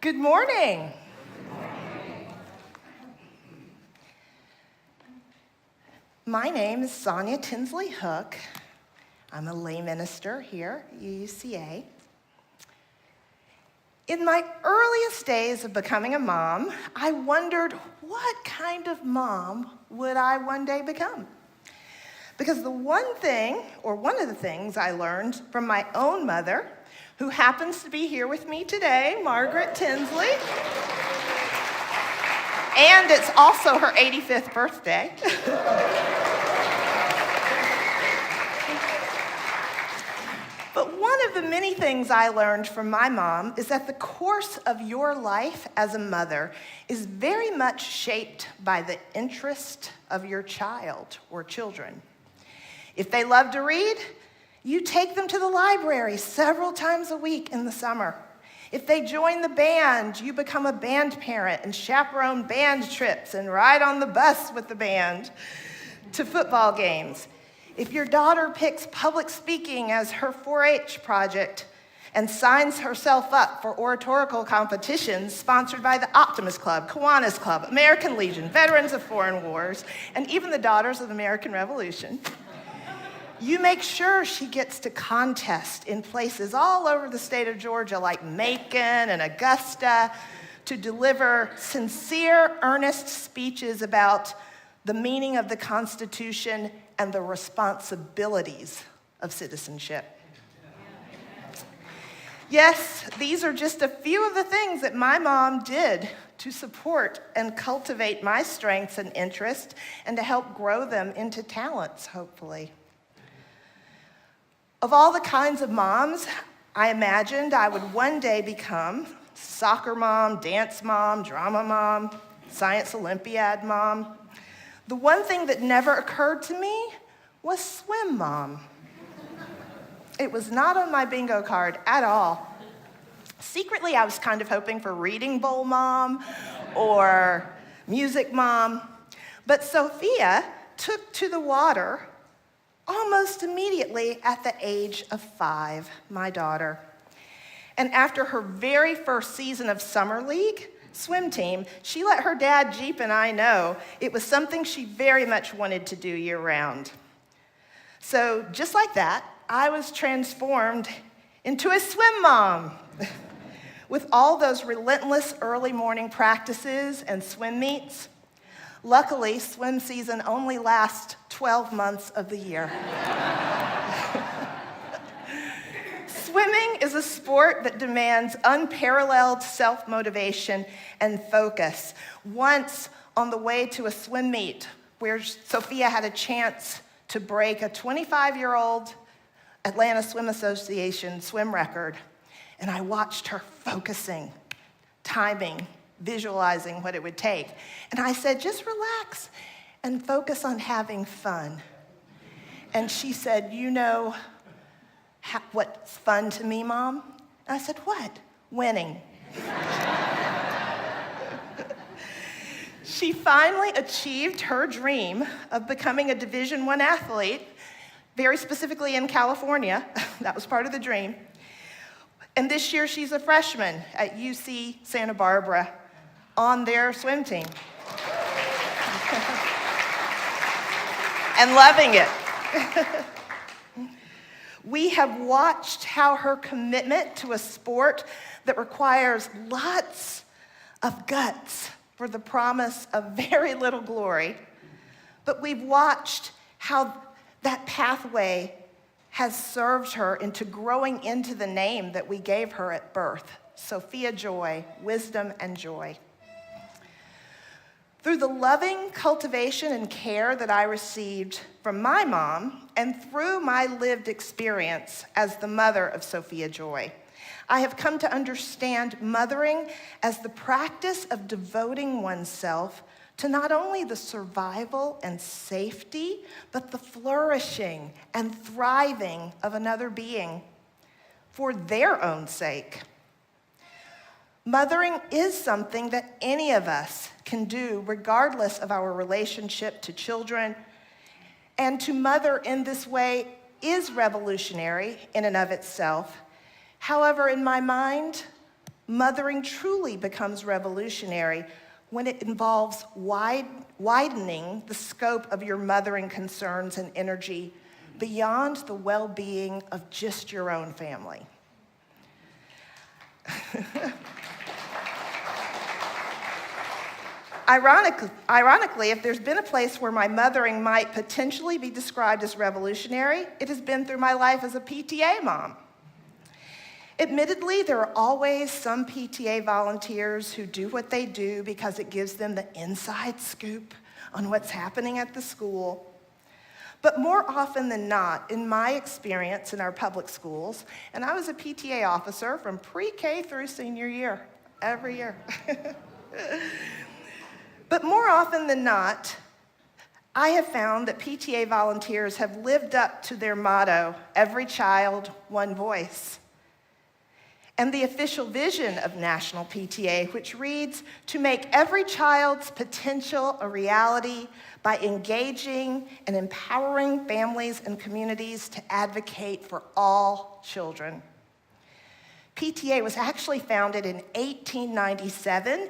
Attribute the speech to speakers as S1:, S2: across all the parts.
S1: Good morning. My name is Sonya Tinsley-Hook. I'm a lay minister here at UUCA. In my earliest days of becoming a mom, I wondered what kind of mom would I one day become? Because one of the things I learned from my own mother, who happens to be here with me today, Margaret Tinsley, and it's also her 85th birthday. But one of the many things I learned from my mom is that the course of your life as a mother is very much shaped by the interest of your child or children. If they love to read, you take them to the library several times a week in the summer. If they join the band, you become a band parent and chaperone band trips and ride on the bus with the band to football games. If your daughter picks public speaking as her 4-H project and signs herself up for oratorical competitions sponsored by the Optimist Club, Kiwanis Club, American Legion, Veterans of Foreign Wars, and even the Daughters of the American Revolution, you make sure she gets to contest in places all over the state of Georgia, like Macon and Augusta, to deliver sincere, earnest speeches about the meaning of the Constitution and the responsibilities of citizenship. Yes, these are just a few of the things that my mom did to support and cultivate my strengths and interests and to help grow them into talents, hopefully. Of all the kinds of moms I imagined I would one day become, soccer mom, dance mom, drama mom, science Olympiad mom, the one thing that never occurred to me was swim mom. It was not on my bingo card at all. Secretly, I was kind of hoping for reading bowl mom or music mom, but Sophia took to the water almost immediately at the age of 5, my daughter. And after her very first season of Summer League swim team, she let her dad, Jeep, and I know it was something she very much wanted to do year-round. So just like that, I was transformed into a swim mom. With all those relentless early morning practices and swim meets, luckily, swim season only lasts 12 months of the year. Swimming is a sport that demands unparalleled self-motivation and focus. Once on the way to a swim meet where Sophia had a chance to break a 25-year-old Atlanta Swim Association swim record, and I watched her focusing, timing, visualizing what it would take. And I said, just relax and focus on having fun. And she said, you know what's fun to me, Mom? And I said, what? Winning. She finally achieved her dream of becoming a Division I athlete, very specifically in California. That was part of the dream. And this year she's a freshman at UC Santa Barbara on their swim team. And loving it. We have watched how her commitment to a sport that requires lots of guts for the promise of very little glory, but we've watched how that pathway has served her into growing into the name that we gave her at birth, Sophia Joy, wisdom and joy. Through the loving cultivation and care that I received from my mom and through my lived experience as the mother of Sophia Joy, I have come to understand mothering as the practice of devoting oneself to not only the survival and safety, but the flourishing and thriving of another being for their own sake. Mothering is something that any of us can do regardless of our relationship to children, and to mother in this way is revolutionary in and of itself. However, in my mind, Mothering truly becomes revolutionary when it involves widening the scope of your mothering concerns and energy beyond the well-being of just your own family. Ironically, if there's been a place where my mothering might potentially be described as revolutionary, it has been through my life as a PTA mom. Admittedly, there are always some PTA volunteers who do what they do because it gives them the inside scoop on what's happening at the school. But more often than not, in my experience in our public schools, and I was a PTA officer from pre-K through senior year, every year. But more often than not, I have found that PTA volunteers have lived up to their motto, every child, one voice, and the official vision of National PTA, which reads, to make every child's potential a reality by engaging and empowering families and communities to advocate for all children. PTA was actually founded in 1897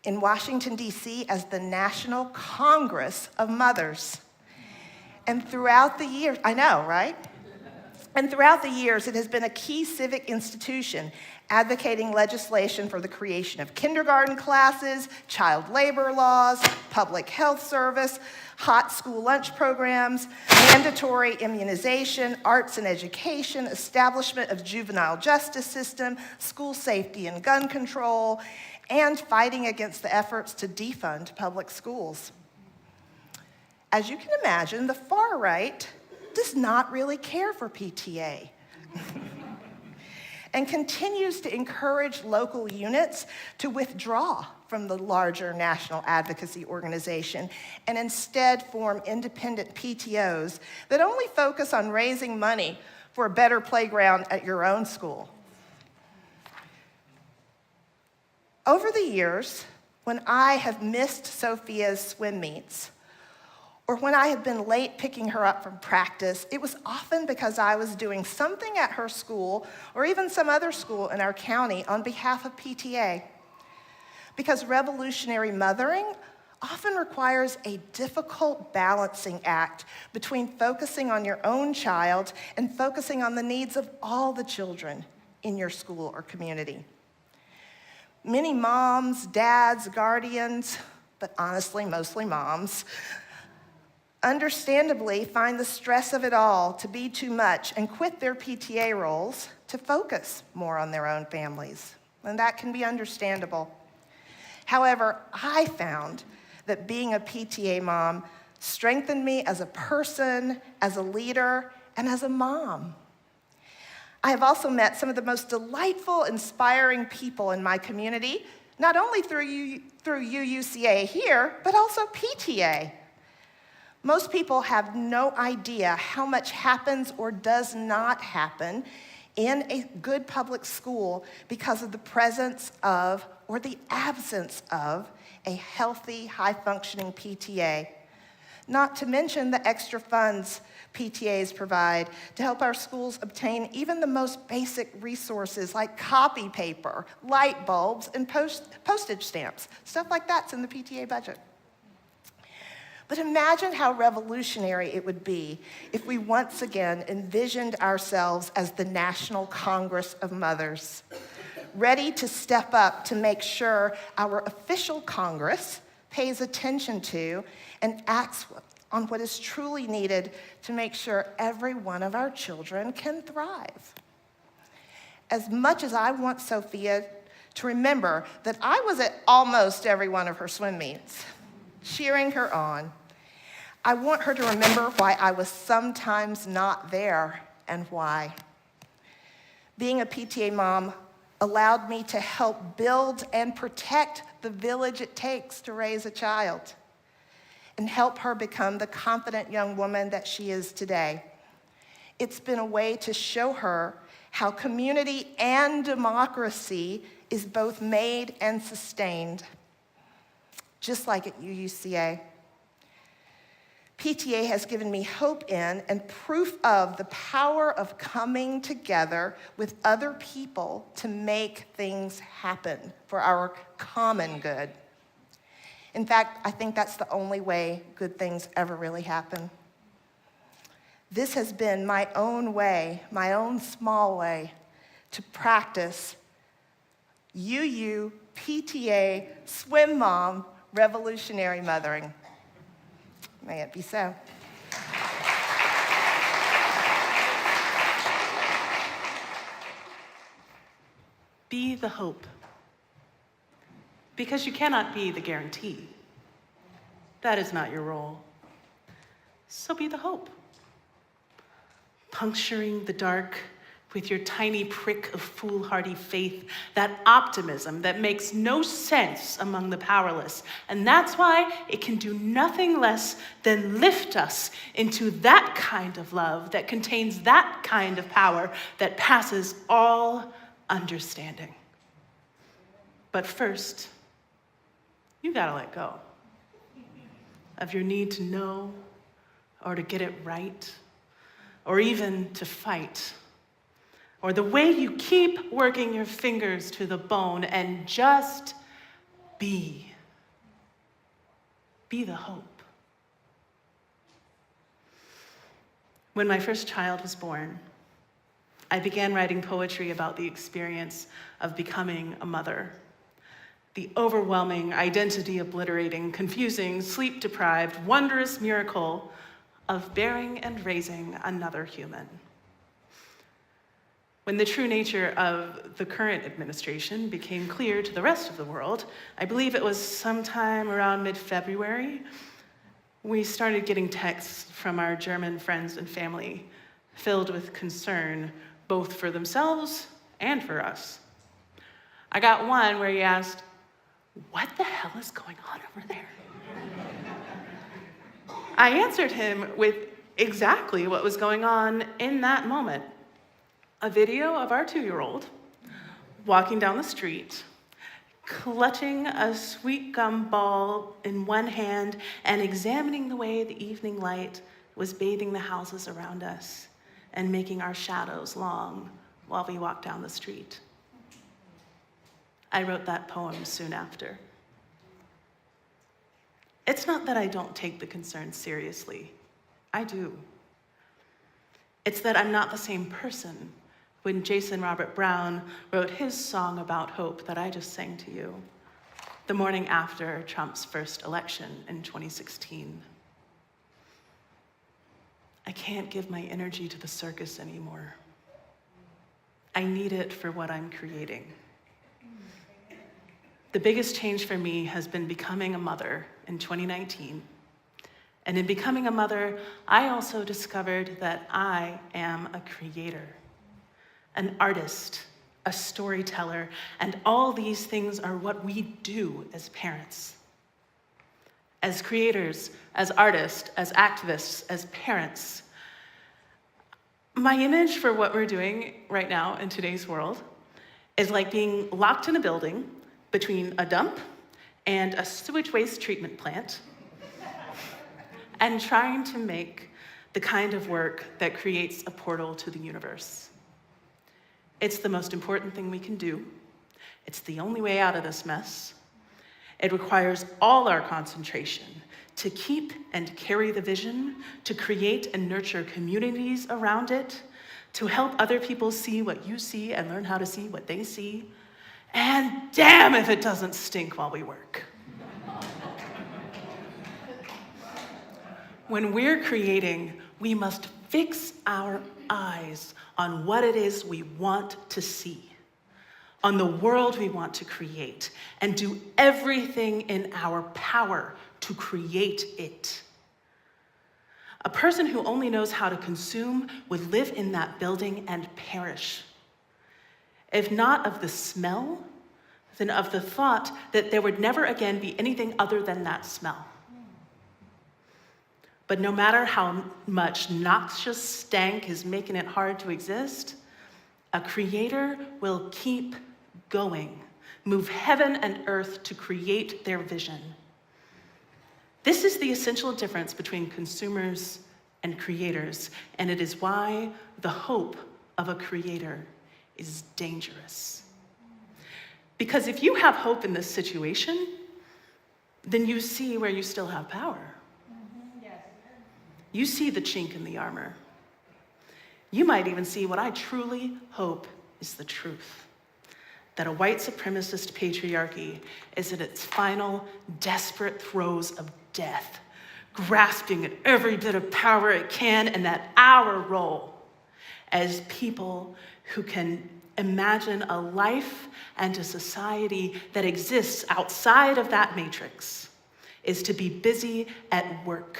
S1: in Washington, D.C. as the National Congress of Mothers. And throughout the years, I know, right? And throughout the years, it has been a key civic institution advocating legislation for the creation of kindergarten classes, child labor laws, public health service, hot school lunch programs, mandatory immunization, arts and education, establishment of juvenile justice system, school safety and gun control, and fighting against the efforts to defund public schools. As you can imagine, the far right does not really care for PTA and continues to encourage local units to withdraw from the larger national advocacy organization and instead form independent PTOs that only focus on raising money for a better playground at your own school. Over the years, when I have missed Sophia's swim meets, or when I have been late picking her up from practice, it was often because I was doing something at her school or even some other school in our county on behalf of PTA. Because revolutionary mothering often requires a difficult balancing act between focusing on your own child and focusing on the needs of all the children in your school or community. Many moms, dads, guardians, but honestly, mostly moms, understandably find the stress of it all to be too much and quit their PTA roles to focus more on their own families. And that can be understandable. However, I found that being a PTA mom strengthened me as a person, as a leader, and as a mom. I have also met some of the most delightful, inspiring people in my community, not only through UUCA here, but also PTA. Most people have no idea how much happens or does not happen in a good public school because of the presence of or the absence of a healthy, high-functioning PTA. Not to mention the extra funds PTAs provide to help our schools obtain even the most basic resources like copy paper, light bulbs, and postage stamps. Stuff like that's in the PTA budget. But imagine how revolutionary it would be if we once again envisioned ourselves as the National Congress of Mothers, ready to step up to make sure our official Congress pays attention to and acts on what is truly needed to make sure every one of our children can thrive. As much as I want Sophia to remember that I was at almost every one of her swim meets, cheering her on, I want her to remember why I was sometimes not there and why. Being a PTA mom allowed me to help build and protect the village it takes to raise a child and help her become the confident young woman that she is today. It's been a way to show her how community and democracy is both made and sustained, just like at UUCA. PTA has given me hope in and proof of the power of coming together with other people to make things happen for our common good. In fact, I think that's the only way good things ever really happen. This has been my own way, my own small way, to practice UUPTA Swim Mom revolutionary mothering. May it be so.
S2: Be the hope. Because you cannot be the guarantee. That is not your role. So be the hope. Puncturing the dark with your tiny prick of foolhardy faith, that optimism that makes no sense among the powerless. And that's why it can do nothing less than lift us into that kind of love that contains that kind of power that passes all understanding. But first, you gotta let go of your need to know or to get it right or even to fight, or the way you keep working your fingers to the bone and just be. Be the hope. When my first child was born, I began writing poetry about the experience of becoming a mother. The overwhelming, identity-obliterating, confusing, sleep-deprived, wondrous miracle of bearing and raising another human. When the true nature of the current administration became clear to the rest of the world, I believe it was sometime around mid-February, we started getting texts from our German friends and family filled with concern, both for themselves and for us. I got one where he asked, "What the hell is going on over there?" I answered him with exactly what was going on in that moment. A video of our 2-year-old walking down the street, clutching a sweet gum ball in one hand and examining the way the evening light was bathing the houses around us and making our shadows long while we walked down the street. I wrote that poem soon after. It's not that I don't take the concern seriously. I do. It's that I'm not the same person when Jason Robert Brown wrote his song about hope that I just sang to you, the morning after Trump's first election in 2016. I can't give my energy to the circus anymore. I need it for what I'm creating. The biggest change for me has been becoming a mother in 2019. And in becoming a mother, I also discovered that I am a creator, an artist, a storyteller, and all these things are what we do as parents. As creators, as artists, as activists, as parents. My image for what we're doing right now in today's world is like being locked in a building between a dump and a sewage waste treatment plant and trying to make the kind of work that creates a portal to the universe. It's the most important thing we can do. It's the only way out of this mess. It requires all our concentration to keep and carry the vision, to create and nurture communities around it, to help other people see what you see and learn how to see what they see. And damn if it doesn't stink while we work. When we're creating, we must fix our eyes on what it is we want to see, on the world we want to create, and do everything in our power to create it. A person who only knows how to consume would live in that building and perish. If not of the smell, then of the thought that there would never again be anything other than that smell. But no matter how much noxious stank is making it hard to exist, a creator will keep going, move heaven and earth to create their vision. This is the essential difference between consumers and creators, and it is why the hope of a creator is dangerous. Because if you have hope in this situation, then you see where you still have power. You see the chink in the armor. You might even see what I truly hope is the truth. That a white supremacist patriarchy is at its final, desperate throes of death, grasping at every bit of power it can, and that our role as people who can imagine a life and a society that exists outside of that matrix is to be busy at work,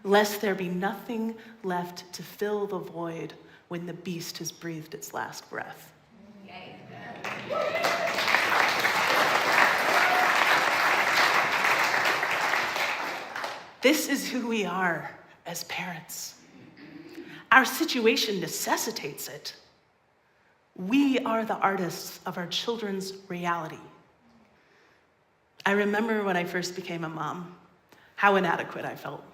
S2: lest there be nothing left to fill the void when the beast has breathed its last breath. This is who we are as parents. Our situation necessitates it. We are the artists of our children's reality. I remember when I first became a mom, how inadequate I felt.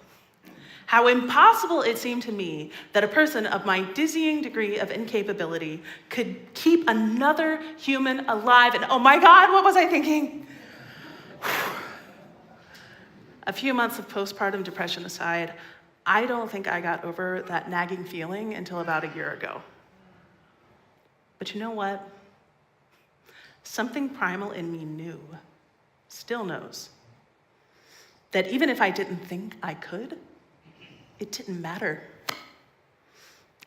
S2: How impossible it seemed to me that a person of my dizzying degree of incapability could keep another human alive. And oh my God, what was I thinking? A few months of postpartum depression aside, I don't think I got over that nagging feeling until about a year ago. But you know what? Something primal in me knew, still knows, that even if I didn't think I could, it didn't matter.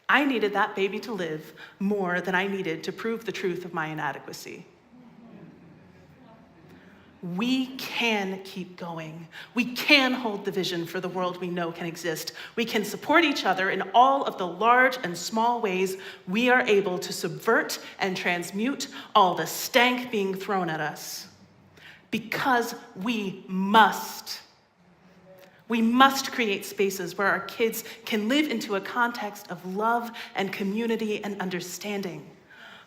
S2: I needed that baby to live more than I needed to prove the truth of my inadequacy. We can keep going. We can hold the vision for the world we know can exist. We can support each other in all of the large and small ways we are able to subvert and transmute all the stank being thrown at us. Because we must. We must create spaces where our kids can live into a context of love and community and understanding.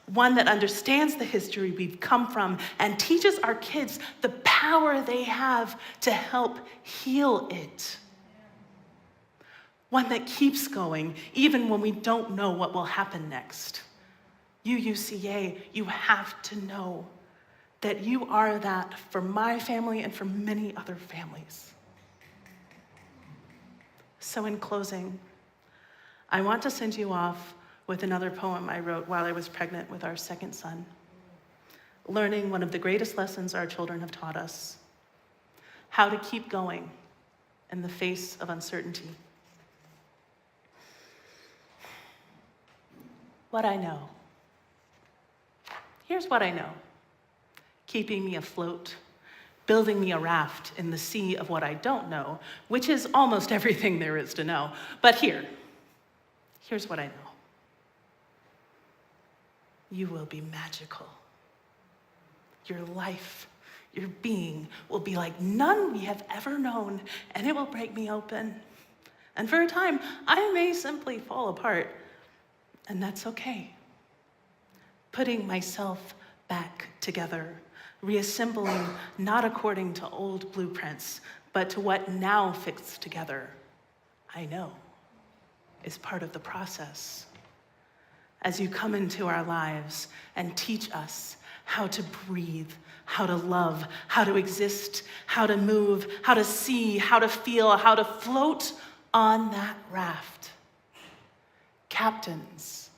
S2: One that understands the history we've come from and teaches our kids the power they have to help heal it. One that keeps going even when we don't know what will happen next. UUCA, you have to know that you are that for my family and for many other families. So in closing, I want to send you off with another poem I wrote while I was pregnant with our second son, learning one of the greatest lessons our children have taught us, how to keep going in the face of uncertainty. What I know. Here's what I know. Keeping me afloat, building me a raft in the sea of what I don't know, which is almost everything there is to know. But here's what I know. You will be magical. Your life, your being will be like none we have ever known, and it will break me open. And for a time, I may simply fall apart, and that's okay. Putting myself back together, reassembling not according to old blueprints, but to what now fits together, I know, is part of the process. As you come into our lives and teach us how to breathe, how to love, how to exist, how to move, how to see, how to feel, how to float on that raft. Captains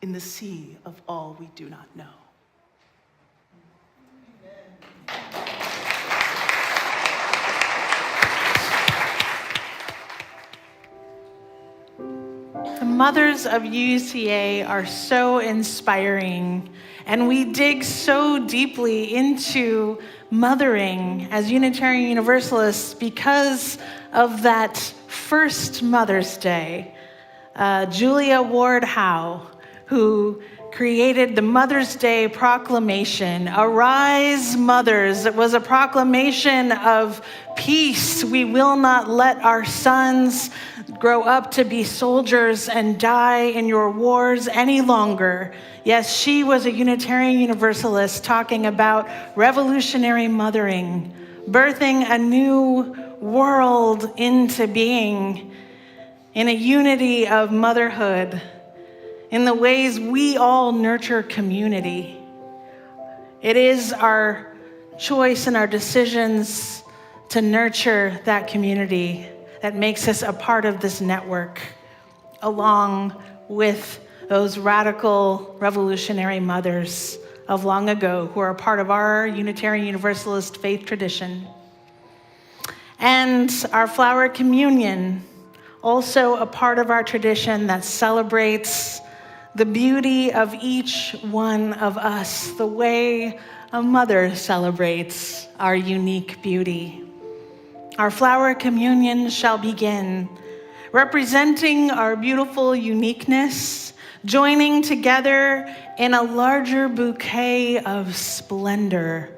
S2: in the sea of all we do not know.
S3: The mothers of UUCA are so inspiring, and we dig so deeply into mothering as Unitarian Universalists because of that first Mother's Day. Julia Ward Howe, who created the Mother's Day proclamation, Arise Mothers. It was a proclamation of peace. We will not let our sons grow up to be soldiers and die in your wars any longer. Yes, she was a Unitarian Universalist talking about revolutionary mothering, birthing a new world into being in a unity of motherhood, in the ways we all nurture community. It is our choice and our decisions to nurture that community that makes us a part of this network, along with those radical revolutionary mothers of long ago who are a part of our Unitarian Universalist faith tradition. And our flower communion, also a part of our tradition that celebrates the beauty of each one of us, the way a mother celebrates our unique beauty. Our flower communion shall begin, representing our beautiful uniqueness, joining together in a larger bouquet of splendor.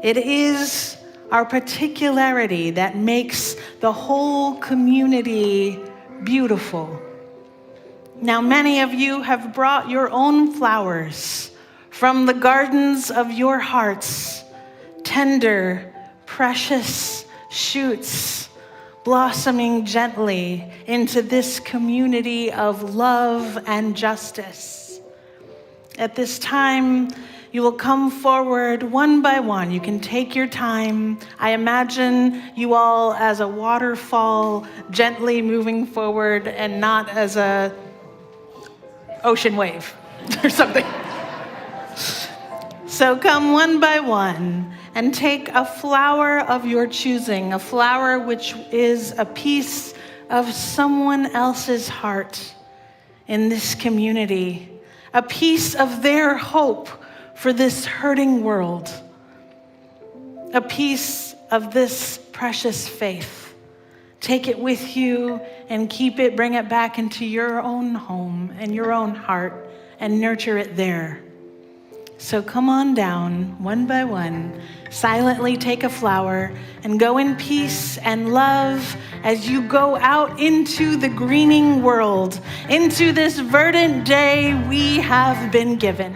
S3: It is our particularity that makes the whole community beautiful. Now, many of you have brought your own flowers from the gardens of your hearts, tender, precious shoots blossoming gently into this community of love and justice. At this time, you will come forward one by one. You can take your time. I imagine you all as a waterfall, gently moving forward and not as a ocean wave or something. So come one by one and take a flower of your choosing, a flower which is a piece of someone else's heart in this community, a piece of their hope for this hurting world, a piece of this precious faith. Take it with you and keep it, bring it back into your own home and your own heart and nurture it there. So come on down, one by one, silently take a flower and go in peace and love as you go out into the greening world, into this verdant day we have been given.